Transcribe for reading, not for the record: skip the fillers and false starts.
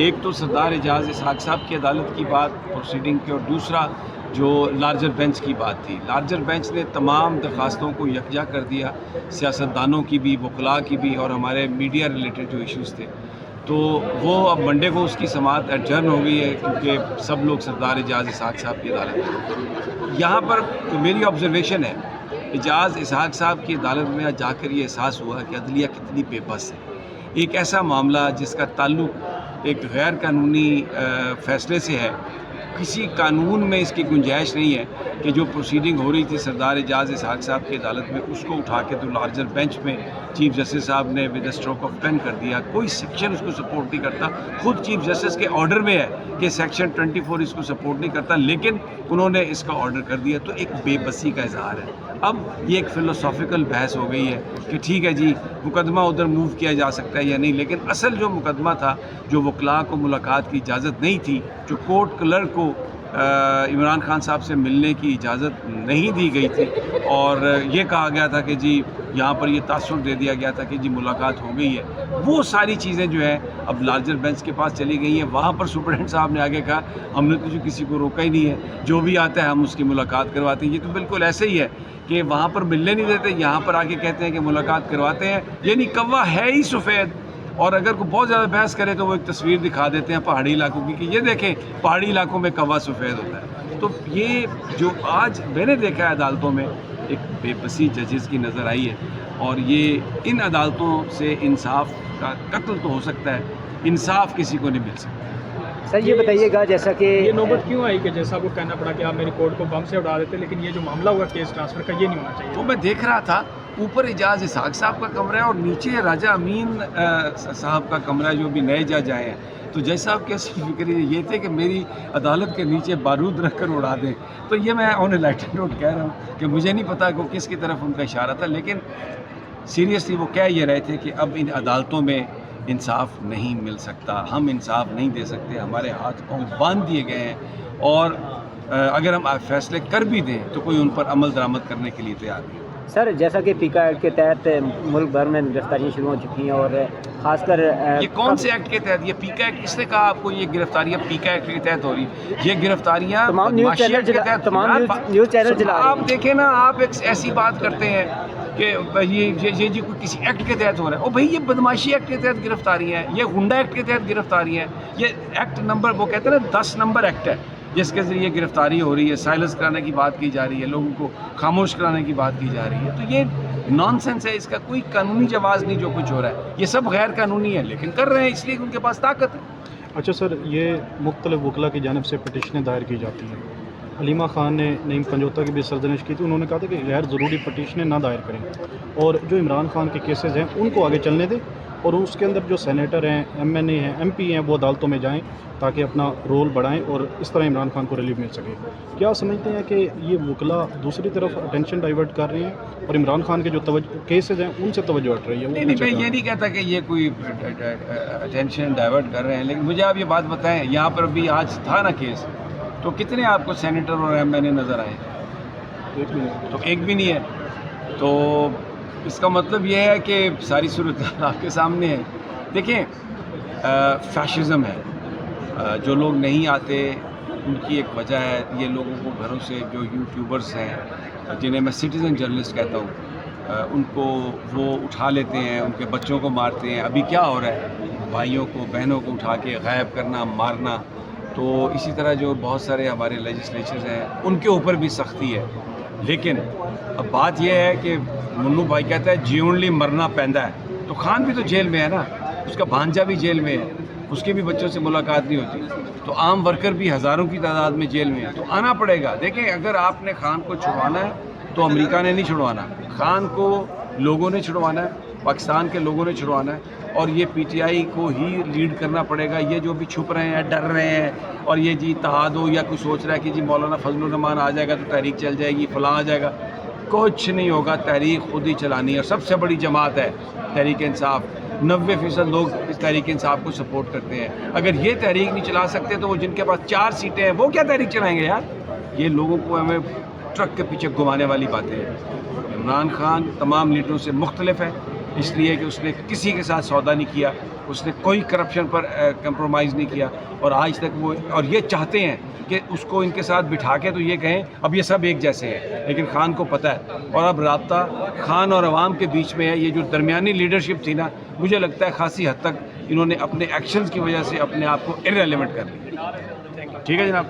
ایک تو سردار اعجاز اسحاق صاحب کی عدالت کی بات پروسیڈنگ کی، اور دوسرا جو لارجر بینچ کی بات تھی۔ لارجر بینچ نے تمام درخواستوں کو یکجا کر دیا، سیاستدانوں کی بھی، وکلاء کی بھی، اور ہمارے میڈیا ریلیٹڈ جو ایشوز تھے، تو وہ اب منڈے کو اس کی سماعت ایڈجرن ہو گئی ہے، کیونکہ سب لوگ سردار اعجاز اسحاق صاحب کی عدالت میں۔ یہاں پر میری آبزرویشن ہے، اعجاز اسحاق صاحب کی عدالت میں جا کر یہ احساس ہوا کہ عدلیہ کتنی بے بس ہے۔ ایک ایسا معاملہ جس کا تعلق ایک غیر قانونی فیصلے سے ہے، کسی قانون میں اس کی گنجائش نہیں ہے کہ جو پروسیڈنگ ہو رہی تھی سردار اعجاز اسحاق صاحب کی عدالت میں، اس کو اٹھا کے تو لارجر بینچ میں چیف جسٹس صاحب نے with a stroke of pen کر دیا۔ کوئی سیکشن اس کو سپورٹ نہیں کرتا، خود چیف جسٹس کے آرڈر میں ہے کہ سیکشن 24 اس کو سپورٹ نہیں کرتا، لیکن انہوں نے اس کا آرڈر کر دیا، تو ایک بے بسی کا اظہار ہے۔ اب یہ ایک فلسافیکل بحث ہو گئی ہے کہ ٹھیک ہے جی مقدمہ ادھر موو کیا جا سکتا ہے یا نہیں، لیکن اصل جو مقدمہ تھا، جو وکلاء کو ملاقات کی اجازت نہیں تھی، جو کورٹ کلرک کو عمران خان صاحب سے ملنے کی اجازت نہیں دی گئی تھی، اور یہ کہا گیا تھا کہ جی یہاں پر یہ تاثر دے دیا گیا تھا کہ جی ملاقات ہو گئی ہے، وہ ساری چیزیں جو ہیں اب لارجر بینچ کے پاس چلی گئی ہیں۔ وہاں پر سپرنٹینڈنٹ صاحب نے آگے کہا ہم نے تو جو کسی کو روکا ہی نہیں ہے، جو بھی آتا ہے ہم اس کی ملاقات کرواتے ہیں۔ یہ تو بالکل ایسے ہی ہے کہ وہاں پر ملنے نہیں دیتے، یہاں پر آگے کہتے ہیں کہ ملاقات کرواتے ہیں، یعنی کوا ہے ہی سفید۔ اور اگر کوئی بہت زیادہ بحث کرے تو وہ ایک تصویر دکھا دیتے ہیں پہاڑی علاقوں کی کہ یہ دیکھیں پہاڑی علاقوں میں کوا سفید ہوتا ہے۔ تو یہ جو آج میں نے دیکھا ہے عدالتوں میں، ایک بے بسی ججز کی نظر آئی ہے، اور یہ ان عدالتوں سے انصاف کا قتل تو ہو سکتا ہے، انصاف کسی کو نہیں مل سکتا۔ سر یہ بتائیے گا جیسا کہ یہ نوبت کیوں آئی کہ جیسا کو کہنا پڑا کہ آپ میری کورٹ کو بم سے اڑا دیتے، لیکن یہ جو معاملہ ہوا کیس ٹرانسفر کا، یہ نہیں ہونا چاہیے؟ تو میں دیکھ رہا تھا اوپر اعجاز اسحاق صاحب کا کمرہ ہے اور نیچے راجہ امین صاحب کا کمرہ ہے، جو بھی نئے جج آئے ہیں۔ تو جج صاحب کے فکر یہ تھے کہ میری عدالت کے نیچے بارود رکھ کر اڑا دیں، تو یہ میں آن اے لائٹر نوٹ کہہ رہا ہوں کہ مجھے نہیں پتا کہ کس کی طرف ان کا اشارہ تھا، لیکن سیریسلی وہ کہہ یہ رہے تھے کہ اب ان عدالتوں میں انصاف نہیں مل سکتا، ہم انصاف نہیں دے سکتے، ہمارے ہاتھ پاؤں باندھ دیے گئے ہیں، اور اگر ہم فیصلے کر بھی دیں تو کوئی ان پر عمل درآمد کرنے کے لیے تیار نہیں۔ سر جیسا کہ پیکا ایکٹ کے تحت ملک بھر میں گرفتاریاں شروع ہو چکی ہیں، اور خاص کر یہ کون سے ایکٹ کے تحت؟ یہ پیکا ایکٹ کس نے کہا آپ کو یہ گرفتاریاں پیکا ایکٹ کے تحت ہو رہی ہیں؟ یہ گرفتاریاں تمام نیوز چینل جلا آپ دیکھیں نا، آپ ایک ایسی بات کرتے ہیں کہ یہ جی کوئی کسی ایکٹ کے تحت ہو رہا ہے، او بھائی یہ بدماشی ایکٹ کے تحت گرفتاریاں ہیں، یہ غنڈہ ایکٹ کے تحت گرفتاریاں ہیں، یہ ایکٹ نمبر وہ کہتے ہیں نا 10 نمبر ایکٹ ہے جس کے ذریعے گرفتاری ہو رہی ہے، سائلنس کرانے کی بات کی جا رہی ہے، لوگوں کو خاموش کرانے کی بات کی جا رہی ہے۔ تو یہ نان سینس ہے، اس کا کوئی قانونی جواز نہیں جو کچھ ہو رہا ہے، یہ سب غیر قانونی ہے، لیکن کر رہے ہیں اس لیے کہ ان کے پاس طاقت ہے۔ اچھا سر، یہ مختلف وکلاء کی جانب سے پٹیشنیں دائر کی جاتی ہیں۔ علیمہ خان نے نعیم پنجوتا کی بھی سرزنش کی تھی، انہوں نے کہا تھا کہ غیر ضروری پٹیشنیں نہ دائر کریں، اور جو عمران خان کے کیسز ہیں ان کو آگے چلنے دیں، اور اس کے اندر جو سینیٹر ہیں، ایم این اے ہیں، ایم پی ہیں، وہ عدالتوں میں جائیں تاکہ اپنا رول بڑھائیں اور اس طرح عمران خان کو ریلیف مل سکے۔ کیا سمجھتے ہیں کہ یہ وکلاء دوسری طرف اٹینشن ڈائیورٹ کر رہے ہیں اور عمران خان کے جو کیسز ہیں ان سے توجہ ہٹ رہی ہے؟ نہیں، میں یہ نہیں کہتا کہ یہ کوئی اٹینشن ڈائیورٹ کر رہے ہیں، لیکن مجھے آپ یہ بات بتائیں، یہاں پر بھی آج تھا نا کیس، تو کتنے آپ کو سینیٹر اور ایم این اے نظر آئے؟ تو ایک بھی نہیں ہے۔ تو اس کا مطلب یہ ہے کہ ساری صورتحال آپ کے سامنے ہے۔ دیکھیں، فیشزم ہے، جو لوگ نہیں آتے ان کی ایک وجہ ہے، یہ لوگوں کو گھروں سے جو یوٹیوبرز ہیں جنہیں میں سٹیزن جرنلسٹ کہتا ہوں، ان کو وہ اٹھا لیتے ہیں، ان کے بچوں کو مارتے ہیں۔ ابھی کیا ہو رہا ہے، بھائیوں کو بہنوں کو اٹھا کے غائب کرنا، مارنا۔ تو اسی طرح جو بہت سارے ہمارے لیجسلیچرز ہیں ان کے اوپر بھی سختی ہے، لیکن اب بات یہ ہے کہ منو بھائی کہتا ہے جیونلی مرنا پیندا ہے، تو خان بھی تو جیل میں ہے نا، اس کا بھانجا بھی جیل میں ہے، اس کے بھی بچوں سے ملاقات نہیں ہوتی، تو عام ورکر بھی ہزاروں کی تعداد میں جیل میں ہے، تو آنا پڑے گا۔ دیکھیں، اگر آپ نے خان کو چھڑوانا ہے تو امریکہ نے نہیں چھڑوانا، خان کو لوگوں نے چھڑوانا ہے، پاکستان کے لوگوں نے چھڑوانا ہے، اور یہ پی ٹی آئی کو ہی لیڈ کرنا پڑے گا۔ یہ جو بھی چھپ رہے ہیں، ڈر رہے ہیں، اور یہ جی اتحاد ہو یا کوئی سوچ رہا ہے کہ جی مولانا فضل الرحمان آ جائے گا تو تحریک چل جائے گی، فلاں آ جائے گا، کچھ نہیں ہوگا۔ تحریک خود ہی چلانی ہے، اور سب سے بڑی جماعت ہے تحریک انصاف، 90% لوگ اس تحریک انصاف کو سپورٹ کرتے ہیں۔ اگر یہ تحریک نہیں چلا سکتے تو وہ جن کے پاس 4 سیٹیں ہیں وہ کیا تحریک چلائیں گے یار؟ یہ لوگوں کو ہمیں ٹرک کے پیچھے گھمانے والی باتیں ہیں۔ عمران خان تمام لیڈروں سے مختلف ہے، اس لیے کہ اس نے کسی کے ساتھ سودا نہیں کیا، اس نے کوئی کرپشن پر کمپرومائز نہیں کیا، اور آج تک وہ اور یہ چاہتے ہیں کہ اس کو ان کے ساتھ بٹھا کے تو یہ کہیں اب یہ سب ایک جیسے ہیں، لیکن خان کو پتہ ہے، اور اب رابطہ خان اور عوام کے بیچ میں ہے۔ یہ جو درمیانی لیڈرشپ تھی نا، مجھے لگتا ہے خاصی حد تک انہوں نے اپنے ایکشنز کی وجہ سے اپنے آپ کو ارریلیونٹ کر لیا۔ ٹھیک ہے جناب۔